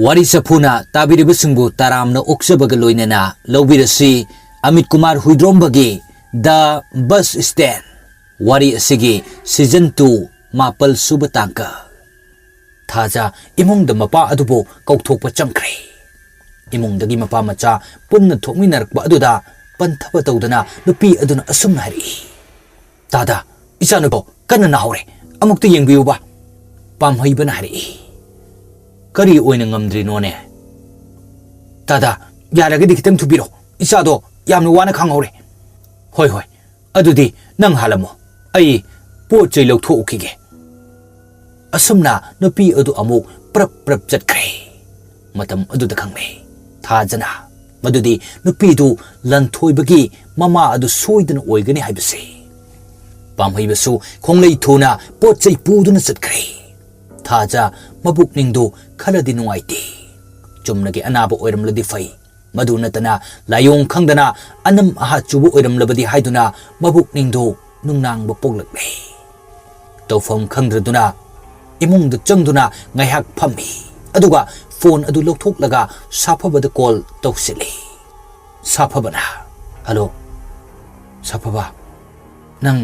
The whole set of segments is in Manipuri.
Wari Chaphuna tabinabagidmk taramna ookchari loinana lobirasi Amit Kumar Huidrombagi The Bus Stand Wari asigi Season 2 Mapal Subatangka Thaja imungda mapa adubo kauthokpa chamkre imungdagi mapa macha punna thokminarakpa aduda panthaba tawdana nupi aduna asumna hari tada ichanubo kanna nahore amukta yengbiyuba pamhaibana hari kari oina ngamdri none tada yaragadi kitang thubiro ichado yamna wana khangore hoi hoi adudi nang halamo ai po chei lokthokige asumna nupi adu amuk prap chatkre matam adu da khangme thajana madudi nupi du lanthoibagi mama adu soidana oigani haibase pamhaibasu khonglei thuna po chei puduna chatkre thaja mabukning du khaladi nuaiti chumnagi anaba oiramladi fai madu natana layong khangdana anam aha chubu oiramlabadi haiduna mabukning du nungnang bopoglakle tawfam khangdraduna imung da changduna ngaihak phammi aduga phone adu lokthok safabada call tawsili safabana hello safaba nang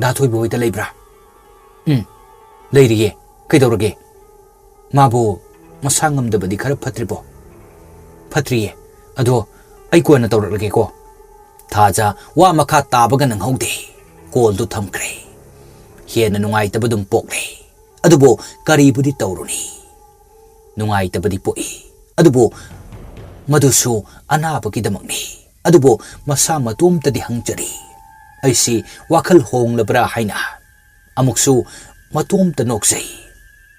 dathoi boy da leibra leiriye kaidorage mabu masangam da badi khara phatribo phatriye ado ai ko na tawrage ko thaja wa makha tabaga nang haude call du thamkre hiena nungai tabadum pokle adubo karibudi tawruni nungai tabadi poi adubo madusu anabagi damakni adubo masa matum tadi hangchari aisi wakhal hong labra haina amuksu matum tanoksai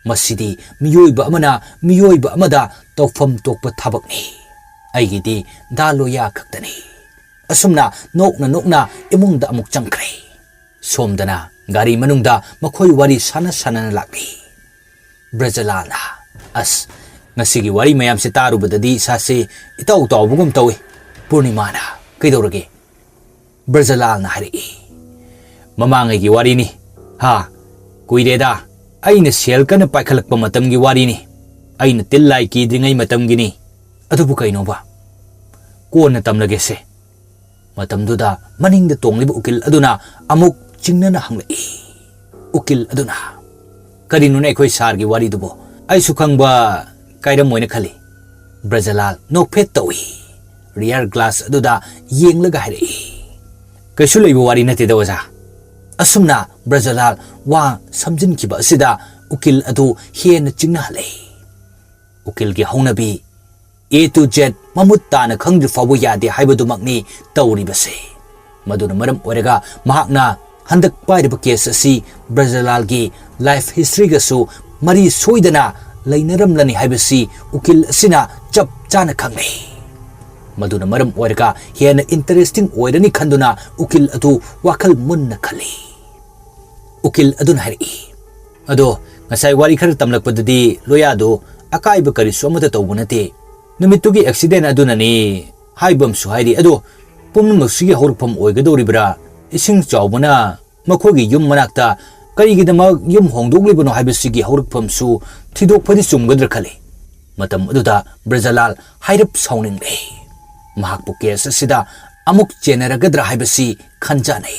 masidi miyoiba amada tawfam tokpa thabakni aigidi daloya khaktani asumna nokna imungda amuk changkre somdana gari manungda makhoi wari sana lakli brajalana as ngasigi wari mayam se taru badadi sase itaw bugum tawi purnimana kaidorage brajalana hari mamangai gi wari ni ha kuireda aina sel kana paikhalakpa matam gi wari ni aina tillai ki dringai matam gi ni adubu kaino ba kona tamlage se matam duda maningda tonglibu ukil aduna amuk chingna hanglai ukil aduna karinu na khoi sar gi wari dubo ai sukhangba kaira moina khali brajalal nokphet tawi rear glass aduda yenglaga hai kaisu leibu wari nate da waja asumna brajalal wa samjin kiba sida ukil adu hen chingna halai ukil gi hongnabi A to Z mamut tana khangdi fabu yade haibadu makni tawri base maduna maram orega mahakna handak pairiba case asi brajalal gi life history ga su mari soidana lainaramlani haibasi ukil asina chap chana khangnei maduna maram orega hena interesting oirani khanduna ukil adu wakhal munna khali ukil adun hari ado ngasai wari khar tamlakpadadi loya do akaiba kari somata tawbunate numitugi accident adunani haibam su hairi ado pumnumsugi horpam oigadoribra ising chawbana makhogi yum manakta karigidama yum hongdoglibano haibasigi horpam su thidokphadi chumgadra khale matam aduda brajalal hairap sauningle mahakpu case sida amuk cheneragadra haibasi khanjanai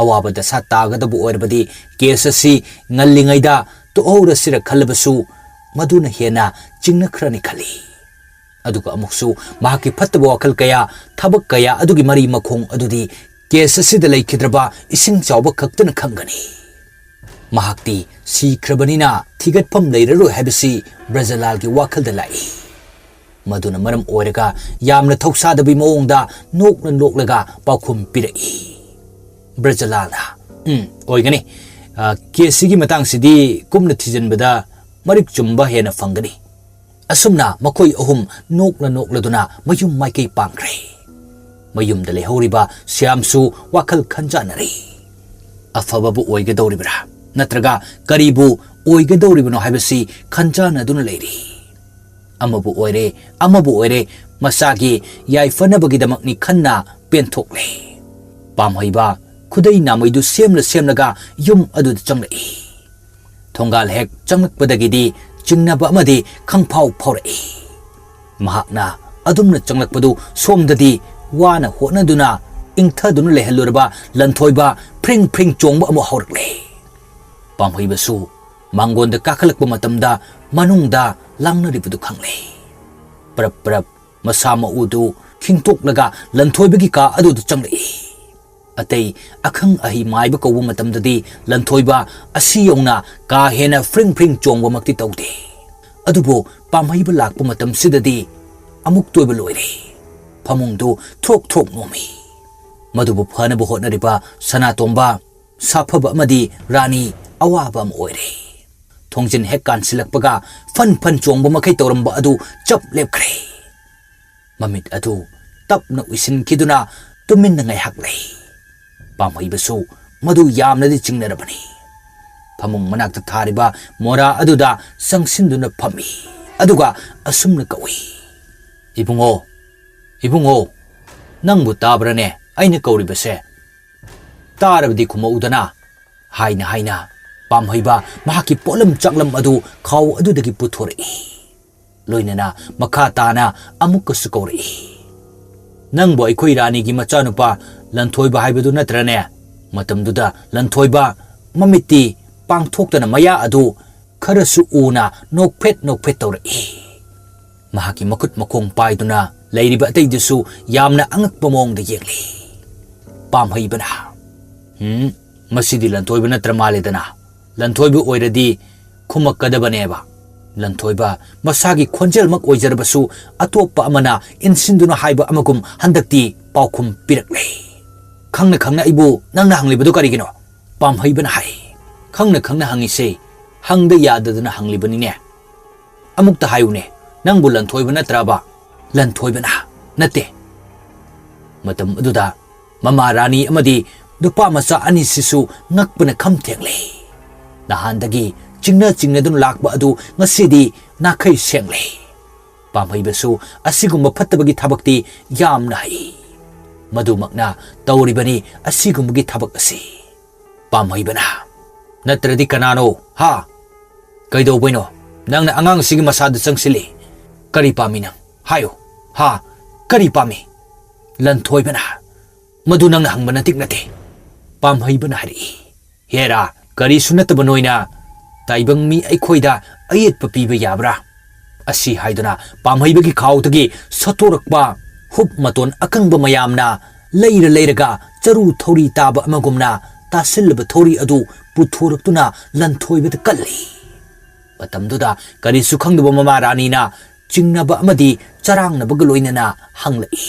awabada sa tagadabu oirbadi case si ngallingaida to ora sira khalbasu maduna hena chingna khrani khali aduga amuksu mahaki phattaba wakal kaya thabak kaya adugi mari makhong adudi case sida laikhidraba ising chawba khaktana khangani mahakti sikhrabani thigatpham leiraro habisi brajalal gi wakal da lai maduna maram oiraga yamna thausadabhi moongda noklaga paukhum pirai brajalal oigani case gi matang sidi kumna thijanbada marik chumba hena fangani asumna makoi ahum nokladuna mayum maikei pangkre mayum da lehoriba syamsu wakal khanjanari afababu oigadoribra natraga karibu oigadoribano haibasi khanjanaduna leiri amabu oire masagi yaifanabagidmakni khanna penthokle pamhaiba khudai namaidu semlaga yum adu changlai thongal hek changlakpadagidi चिंगनबा अमदी खंगफाव फावरई महाकना अदुमना चंगलकपदु सोमददी वाना होनदुना इंगथदुना लेहल्लुरबा लंथोइबा फ्रिंग फ्रिंग चोंगबा अमु हौरकले पामहैबसु मांगोंदा काखलकपा मतमदा मनुंगदा लांगनरिबदु खंगले प्रप प्रप मसा मउदु खिंगतोकलगा लंथोइबगी का अदुदा चंगलई अतई अखंग अहि माइबा कौबा मतमददी लंथोइबा असि यौना का हेना फ्रिंग फ्रिंग चोंगबा मक्ति तौदे अदुबो पामहैबा लाकपा मतमसिददी अमुक तोइबा लोइरे फमुंगदु थ्रोक थ्रोक नोमी मधुबु फनबु होटनरिबा सनातोंबा साफबा अमदी रानी अवाबा अम ओइरे थोंजिन हेक कानसिलकपगा फन फन चोंगबा मखै तौरंबा अदु चप लेपखरे ममित अदु तपना उइसिनखिदुना तुमिन्ना ngaihaklei पामहैबसु मधु यामनदि चिंगनरबनी फमुंग मनाक्ता थारिबा मोरा अदुदा संगसिनदुना फमी अदुगा असुमना कौई इबुंगो इबुंगो नंगबु ताब्रने अइना कौरिबसे तारबदि खुमौदना हाइना हाइना पामहैबा महाकी पोलम चाकलम अदु खाव अदुदगी पुथोरई लोइनना मखा ताना अमुकसु कौरई नंगबु अइखोइ रानीगी मचानुपा लंथोइबा हाइबदु नत्रने मतमदुदा लंथोइबा ममिति पांगथोक्तना मया अदु खरसु उना नोकफेट तौरई महाकी मखुत मखोंग पाइदुना लैरिबा अतैदसु यामना अंगकपा मोंगदा येंगली पामहैबना मसिदि लंथोइबा नत्र मालेदना लंथोइबा ओइरदि खुमक्कदबनेबा लंथोइबा मसागी खोंजेलमक ओइजरबसु अतोप्पा अमना इनसिंदुना हाइबा अमगुम हंदक्ति पाउखुम पिरकले खंगना खंगना इबु नंगना हंगलिबदु करिगिनो पामहैबना हाइ खंगना खंगना हंगिसे हंगदा याददना हंगलिबनिने अमुक्ता हायुने नंगबु लंथोइबा नत्रबा लंथोइबना नते मतम अदुदा ममा रानी अमदी दुपा मचा अनिसिसु ngakpana khamthengle nahandagi chingna dun lakba adu ngasidi nakhai sengle pamhaibasu asigumba phattabagi thabakti yamna hai madumakna tawribani asigumagi thabak asi pamhaibana natradi kanano ha kaido boino nangna angang sigi masadu changsili kari pami nang hayo ha kari pami lanthoibana madu nang hangbana tiknate पामहैबना Hari Hera करी सुनतबा नोइना ताइबंग मी अइखोइदा अयेतपा पीबा याब्रा असि हाइदुना पामहैबगी खाउतगी सतोरकपा हुप मतोन अकंगबा मयामना लैरगा चरु थौरी ताबा अमगुमना तासिलबा थौरी अदु पुथोरक्तुना लंथोइबदा कल्ली मतमदुदा करी सुखंगदबा ममा रानीना चिंगनबा अमदी चरांगनबगा लोइनना हंगलई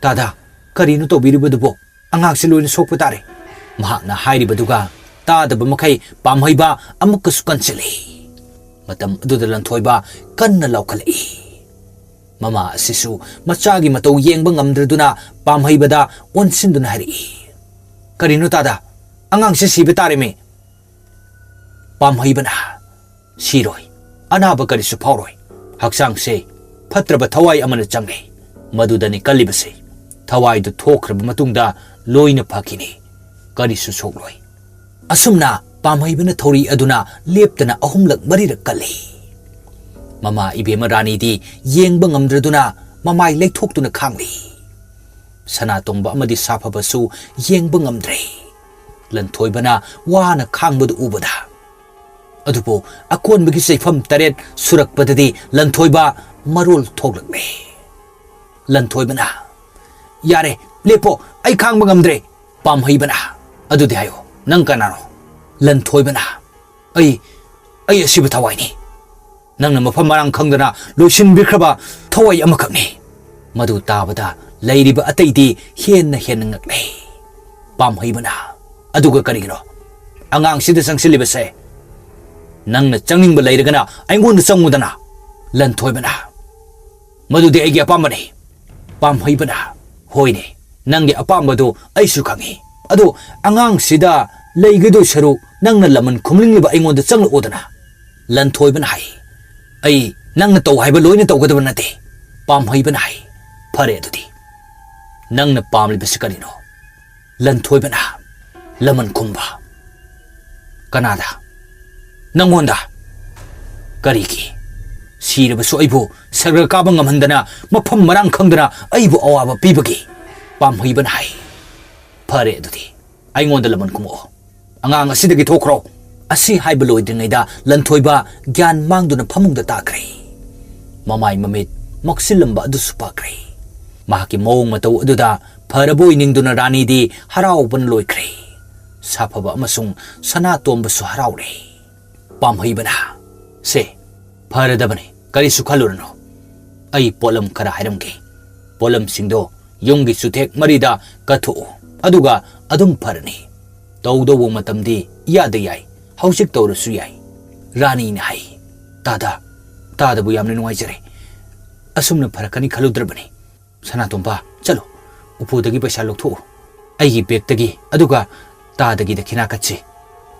तादा करीनु तौबिरिबदुबो अंगाक्से लोइन सोकपा तारे महाकना हाइरिबदुगा तादबा मखै पामहैबा अमुकसु कनसिली मतम अदुदा लंथोइबा कन्ना लौखलई ममा असिसु मचागी मतौ येंगबा ngamdraduna पामहैबदा ओनसिनदुना हरि करिनु तादा अंगाक्से सिबा तारे मे पामहैबना सिरोय अनाबा करिसु फावरोय हक्सांगसे फत्रबा थवाई अमना चंगे मदुदनि कल्लिबसे थवाइदु थोख्रबा मतुंगदा लोइना फाकिनी करिसु सोगलोय असुमना पामहैबना थौरी अदुना लेप्तना अहुमलक मरिरक कल्ली ममा इबेमा रानीदी येंगबा ngamdraduna ममाई लेथोक्तुना खांगली सनातोंबा अमदी साफबसु येंगबा ngamdre लंथोइबना वाना खांगबदु उबदा अदुबो अकोनबगी सैफम तरेत सुरकपददी लंथोइबा मरोल थोगलकले लंथोइबना यारे लेपो आई खांगबा ngamdre पामहैबना अदुदि हायो नंग कनानो लंथोइबना आई असिबा थवाइनी नंगना मफम मारंग खंगदना लोइसिन बिख्रबा थवाइ अमखकनी मदु ताबदा लैरिबा अतैदी हेन ngakle पामहैबना अदुगा करिगिनो अंगांगसिदा संगसिलिबसे नंगना चंगिंगबा लैरगना आइंगोंदा चंगुदना लंथोइबना मदुदि आइगी अपामबने पामहैबना होइने नंगे अपामबदो आइसु खंगी अदो अंगांगसिदा लैगदो सरु नंगना लमन खुमलिंगिबा आइंगोंदा चंगलओदना लंथोइबना हाइ आई नंगना तौ हाइबा लोइना तौगदबा नते पामहैबना हाइ फरे अदुदि नंगना पामलिबसे करिनो लंथोइबना लमन खुंबा Kannada नंगोंदा Kariki Sirabsu Aibu Sagra Kabangam Handana Mapam Marang Kangdana Aibu Awaba Pibaki Pam Hiban Hai Pare Duti I want the Lemon Kumo Angang Sidaki Tokro Asi Hibaloid Nida Lantoiba Gan Mangduna Pamung the Takri Mamai Mamit Moxilamba Dusupakri Mahaki Mong Mato Duda Paraboy Ningduna Rani di Harau Ban Loikri Sapaba Masung Sanatom Basu Harauri Pam Hibana Se Paradabani Karisu Kalurno Ay Polam Kara Hiramki Polam Sindo Yungi Sutek Marida Katu Aduga Adung Parani Taudo Matamdi Yadayai Hausik Toro Suyai Rani Nai Tada Buyam Nuajere Asumna Parakani Kaludrabani Sanatomba Chalo Upudagi Bashalok to Ayi Bektagi Aduga Tadagi the Kinakachi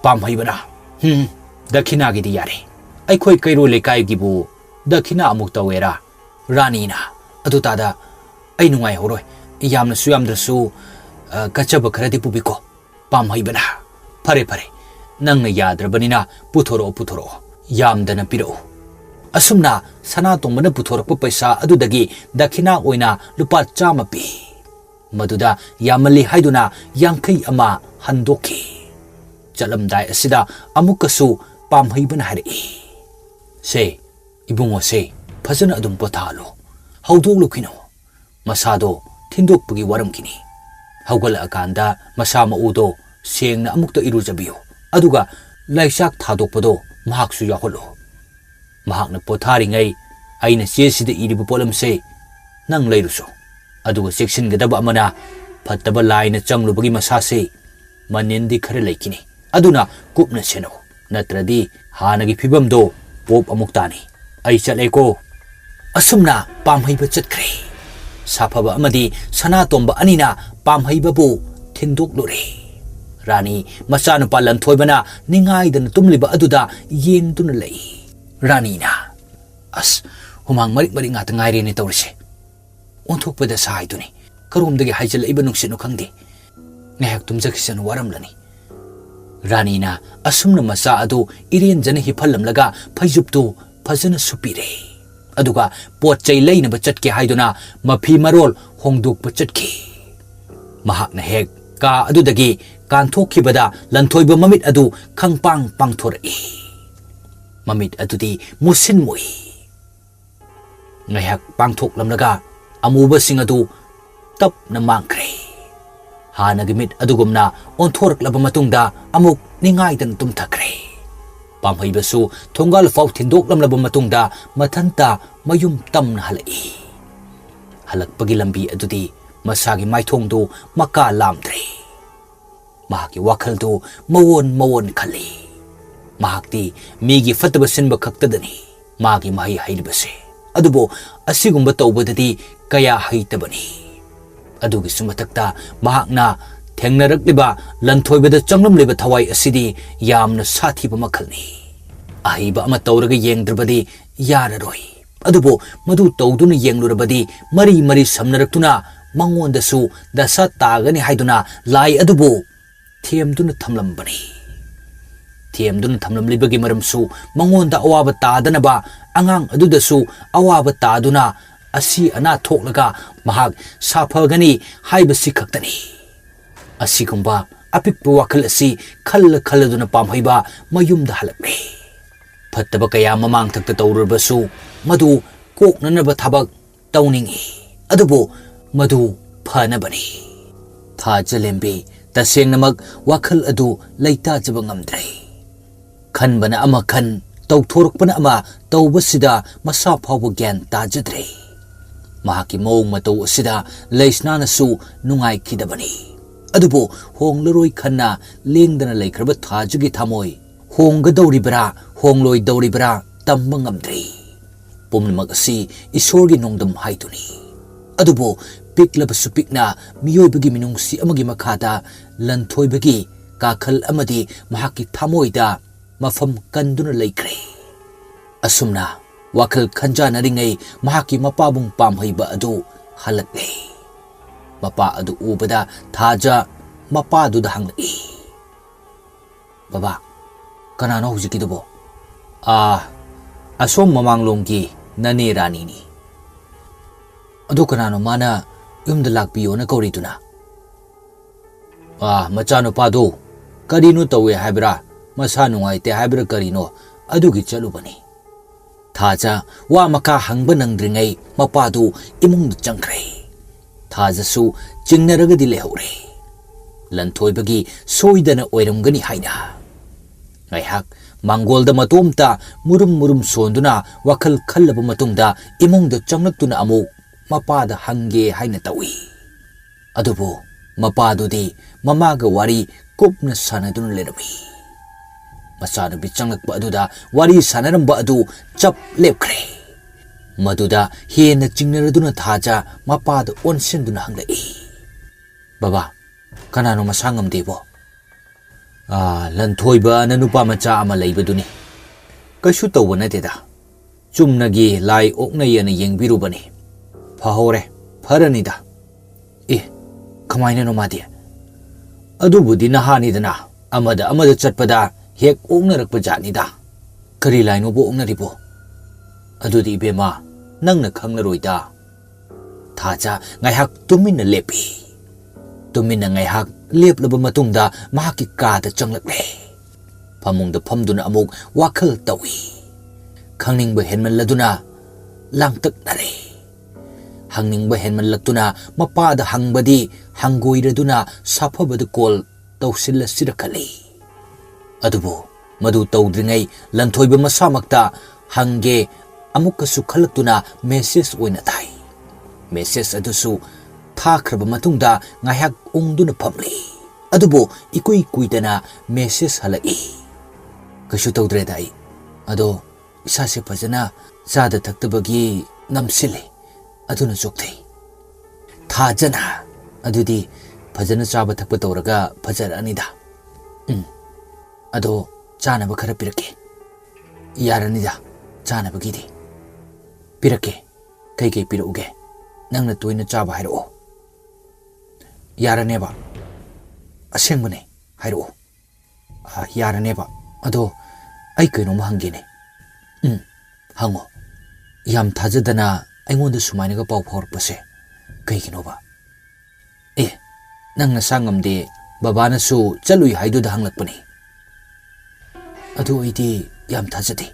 Pam Hibana The Kinagi di Yari I quite Kairo Lekai Gibu The Kina Muktawera Ranina Adutada I know I horror Yam Suyam the Su Kachaba Karadi Pubiko Pam Hibana Pare Nang Yadra Banina Putoro Yam Dana Piro Asumna Sanatomana Putoro Pupesa Adudagi Dakina Oina Lupa Chamapi Maduda Yamali Haiduna Yankai Ama Handoki Jalam Dai Asida Amukasu Pam Hiban Hari Se Ibungo Se Pazana Adum Potalo How do Lukino Masado Tinduk Pugi Waramkini Haugala Akanda Masama Udo Sing na Amukta Iruzabio Aduga Laisak Tadopado Mahaksu Yaholo Mahak na potari ngay ay na siyasi da iribu polam se nang layruso aduga section gadaba amana pataba lay na changlo bagi masase manindi khare laikini aduna kup na seno natradi hanagi phibam do pop amuktani ay chalay ko asumna pamhaiba chatkre safaba amadi sanatomba anina pamhaiba bu tindok lure Rani masano palan thoibana ningai dan tumliba aduda yeng tuna lay Rani na As humang marik nga tangay rin ito rin Untok pa da sa ito ni Karum dagi hajal iba nung sinukang di Ngayak tumzak siya waram lani Rani na asum na masa ado iriyan dyan hipalam laga Payjupto pazana supire Aduga pot chay lay na bachat ki haydo na Mapi marol hongduk bachat ki Mahak na hek ka adu dagi Kantok ki bada lantoy ba mamit adu Kang pang thori Mamit adudi musin mui Ngayak pangthok lamlaga amuba sing adu tap na mangkre Hanagimit adugumna onthork laba matungda amuk ningay dan tumthakre Pamhaibasu thonggal faw tindok lamlaba matungda mathanta mayum tam na halai Halakpagi lambi adudi masagi maithongdo maka lamdre Mahaki wakaldo mawon khali Mahakti migi fataba sinba kaktadani magi mahi hailibase adubo asigumba tawbadadi kaya haitabani adugi sumatakta mahakna thengnaragliba lanthoibada changlamliba thawai asidi yamna sathiba makhalni ahiba ama tawraga yengdrabadi yararoi adubo madu tawduna yenglurabadi mari samnaraktuna mangondasu dasa tagani haiduna lai adubo thiamduna thamlambani Tiamdun thamlam libagi maramsu mangonda awaba tadanaba angang adudasu awaba taduna asi ana thoklaga mahak saphagani haibasi khaktani asigumba apikpu wakal asi khalladuna pamhaiba mayumda halakme phattaba kaya mamang thakta tawrubasu madu koknanaba thabak tawningi adubo madu phanabani thajalembe tasengnamak wakal adu laita jaba ngamdre Kan bana ama kan tawthorok bana ama tawbasida masa phawba gyan tajadre mahaki mawng mataw asida laisna nasu nungai kidabani adubo honglaroi khanna lengdana laikhraba thajagi thamoi honggadawribra hongloi dawribra tamba ngamdre pumnamak asi isorgi nongdam haituni adubo piklaba supikna miyoibagi minungsi amagi makhada lanthoibagi kakhal amadi mahaki thamoida Mafam kanduna laikre Asumna wakal khanjana ringay mahaki mapabong pamhaiba adu halakle Mapa adu ubada thaja mapa adu dahanglai Baba kanano hujikidubo Asom mamanglongki nane rani ni. Ado kanano mana yumda lakpiyo na kaurituna. Machano pado, karino tawe haibra, masano ay te haibra karino, adugi chalubani. Thaja wa maka hangba nangdringay mapado imong changkray. Thaja su jingnaragadi lehore. Lantoy bagi soidana oiramgani haina. Ngayhak manggolda matomta murum sonduna wakal khallaba matungda imongda changlaktuna amuk mapada hangge haina tawi. Adubo mapadudi mamaga wari kupna sanadun lerami. Masanubi changlakba aduda wari sanaramba adu chap lepkre. Maduda hena chingnaraduna thaja mapada onsenduna hanglai. Baba, kanano masangam debo? Lanthoiba na nupa macha ama laibaduni. Kasu tawba nateda. Chumnagi lai oknayana yengbirubani. Phahore, pharanida. Kamaina no madi. Adubudi nahanidana amada chatpada hek oknarakpa janida. Kari laino bo oknaribo. Adudi ibema nangna khanglaroida. Thaja ngaihak tumina lepi. Tumina ngaihak leplaba matungda mahaki kada changlakle. Pamungda phamduna amuk wakhal tawi. Khangningba henmanladuna langtak nare. Hangningba henmanlaktuna mapada hangbadi hangoiraduna saphabada kol tawsilla sirakali. Adubo madu tawdringay lanthoiba masamakta hangge amukasu khalaktuna message oina thai. Message adusu thakraba matungda ngahak ungduna phamli. Adubo ikui kuidana message halai. Kasu tawdreda ai. Ado isase phajana sada thaktabagi namsili. Aduna chokthei. Thajana adudi phajana chaba thakpa tawraga phajar anida. Ado chanaba khara pirake. Yaranida chanaba gidi. Pirake kai piruge. Nangna toina chaba hairo. Yaraneba. Asengmane hairo. Yaraneba. Ado ai kaino mahangene. Hango. Yam thajadana aingondha sumainaga pau phorpase kaiginoba. Nangna sangamde babana su chalui haiduda hanglakpani. Adu aidi yam thajade.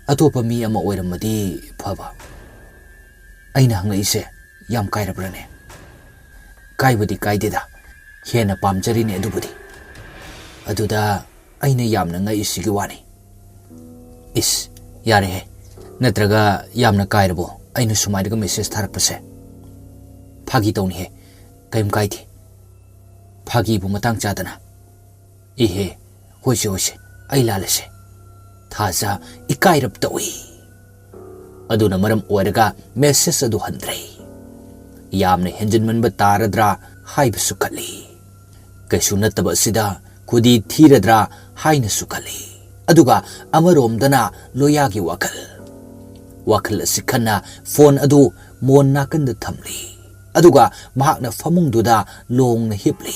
Atopa mi ama oiramadi phaba. Aina hanglaise yam kairabrane. Kaibadi kaideda. Hena pamjarine adubudi. Aduda aina yamna ngai isigi wani. Yare he. Natraga yamna kairabo. Aina sumainaga message tharakpase. Phagi tawni he. Kaim kaidi. Phagi bu matang chadana. Hoise. Ai lalase. Thaja ikairap tawi. Aduna maram oiraga message adu handre. Yamna henjanmanba taradra haiba sukali. Kaisu nataba sida kudi thiradra haina sukali. Aduga amaromdana loyagi wakal. Wakal asikhanna phone adu mon nakanda thamli. Aduga mahakna famungduda longna hipli.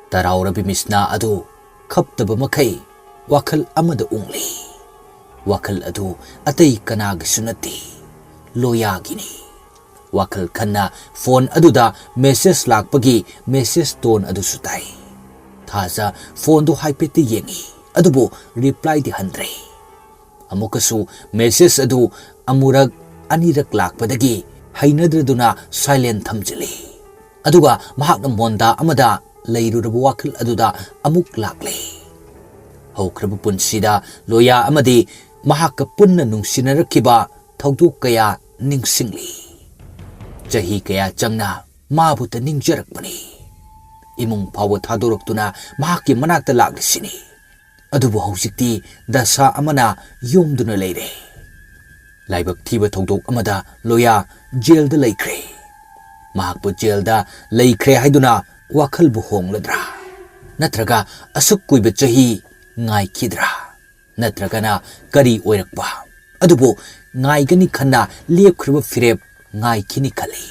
Taraurabi misna adu khaptaba makai wakal amada ungli. Wakal adu atay kanaga sunati loyagini. Wakal khanna phone aduda message lakpagi message tone adu sutai. Thaja phone du haipeti yengi. Adubo reply di handre. Amukasu message adu amurak anirak lakpadagi hainadraduna silent thamjali. Aduga mahakna monda amada lairurabu wakal aduda amuk lakle. Haukrabu punsida loya amadi mahaka punna nungsinarakiba thawdok kaya ningsingli. Jahi kaya changna mabuta ningjarakpani. Imung pawa thadoroktuna mahaki manakta laklisini. Adubo hausikti dasa amana yomduna leire. Laibak thiba thawdok amada loya jailda laikre. Mahakbu jailda laikre haiduna wakhalbu hongladra. Natraga asuk kuiba jahi ngai kidra. Natragana kari oirakpa. Adubo ngai gani khanna lepkhriba firep ngai kini khali.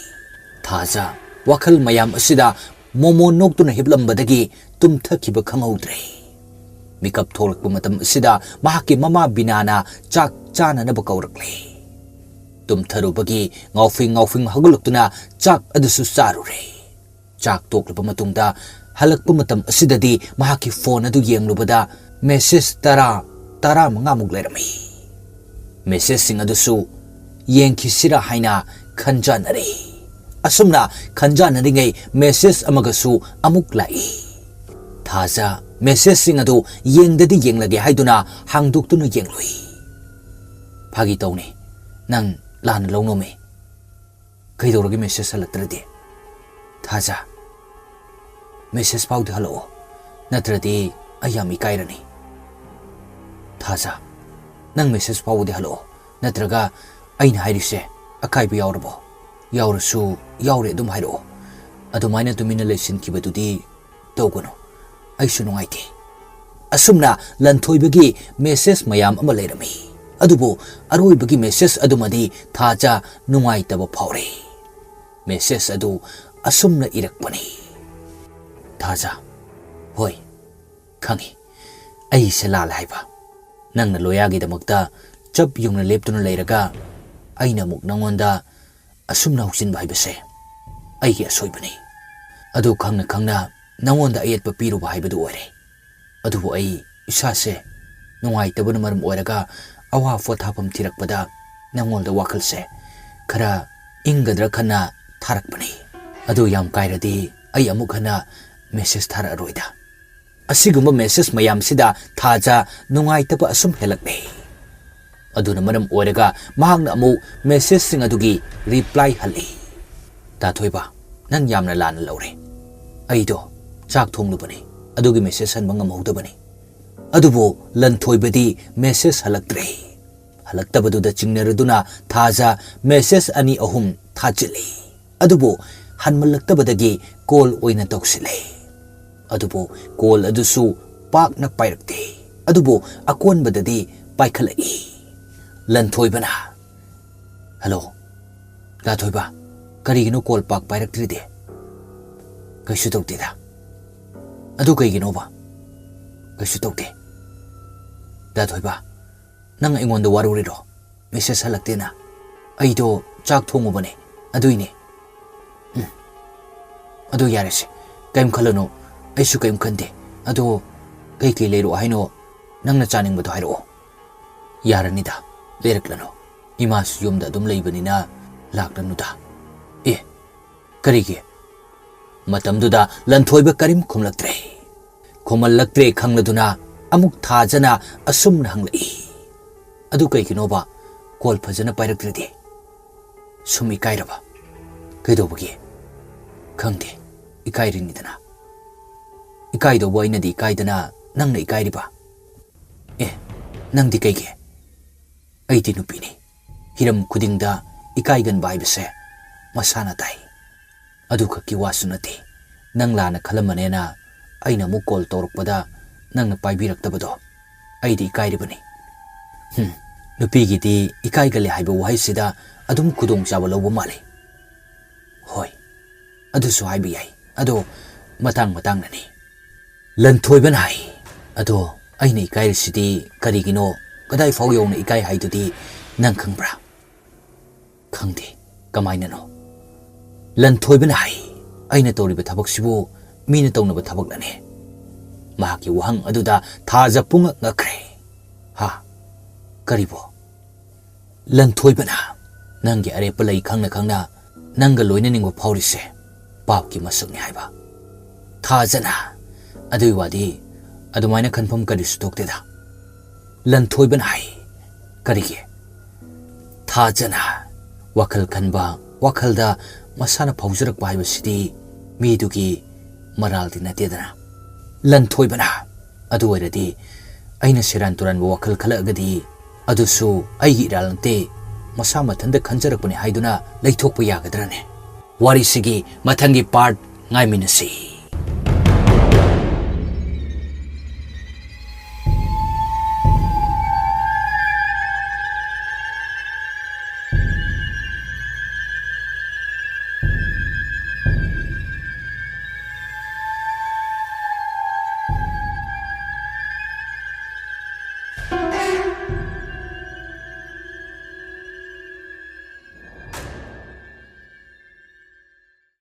Thaja wakhal mayam asida momo noktuna hiblambadagi tumthakiba khanghaudre. mikap tholakpa matam asida mahaki mama binana chak chana na bakaurakle tumtharubagi ngaufing haguluktuna chak adusu sarure chak toklapa matungda halakpa matam asidadi mahaki phone adu yenglubada message tara mangamuk lerami message sing adusu yengkhisira haina khanjanare asumna khanjanari ngai message amagasu amuk lai thaja message sing adu yengdadi yenglage haiduna hangduktuna yenglui phagi tawni nang lan lawnome kaidoragi message halatradi thaja message paudi halo natradi ayami kairani thaja nang message paudi halo natraga aina hairise akaibu yaurabo yaurasu yaure dum hairo adumaina tumina lesin kibadudi tawgono aisu nungaiti asumna lanthoibagi message mayam ama leirami adubu aroibagi message adumadi thaja nungaitaba phaure message adu asumna irakpani thaja hoi khangi ai sela laiba nangna loyagi damakta chap yungna leptuna leiraga aina muk nangonda asumna husin baibase aigi asoibani adu khangna nangonda ayetpa piru baibadu ore adubu ai isase nungai tabuna maram oraga awa fothapam thirakpada nangonda wakalse khara ingadra khana tharakpani adu yam kairadi ai amuk khana message thara roida asigumba message mayam sida thaja nungai taba asum helakne aduna maram oraga mahangna amu message sing adugi reply hali ta thoiba nang yamna lan lawre aido chak thonglubani adugi message han mangam hodabani adubo lan thoibadi message halaktabadu da chingnaraduna thaja message ani ahum thajili adubo hanmalaktabadagi call oina toksile adubo call adusu pak na pairakte adubo akonbadadi paikhalai lanthoibana hello la thoiba karigino call pak pairaktride kaisu tawtida adu kaigino ba kaisu tawte la thoiba nang ingonda waruriro message halaktena aido chak thongubane aduine adu yarese kaim khalano aisu kaim khande adu kai leiro haino nangna chaning badu hairo yaranida leiraklano imas yumda dum leibanina laklanuda e karige matamduda lanthoiba karim khumlaktre khangladuna amuk thajana asumna hanglai adu kaiginoba call phajana pairaktridi sumi kairaba kaidobagi khangde ikairinidana ikaido boinadi ikaidana nangna ikairiba e nangdi kaige aiti nupini hiram khudingda ikaigan baibase masana tai adu khaki wasunati nang lana khalamanena aina mu call torukpada nangna paibiraktabado aidi ikairibani nupigidi ikaigale haiba wahaisida adum khudong chaba lawba male hoi adusu haiba yai ado matang nani lanthoiban hai ado aina ikairisidi karigino kadai fau yong ikai haidudi nang khangbra khangde kamaina no lanthoiban hai aina toriba thabak sibu mina townaba thabak lane mahaki wahang aduda thaja punga ngakre ha karibo lanthoibana nangi are palai khangna nanga loina ningo phaurise papki masakni haiba thajana adui wadi adumaina khanpham karisu tokteda lanthoiban hai karige thajana wakal khanba wakalda masana phaujarak baiba sidi midugi maraldi natedana lanthoibana adu oiradi aina seran turan wakal khala agadi adusu ai iralante masa mathanda khanjarakpani haiduna leithokpa yagadrane wari sigi mathangi part ngai minasi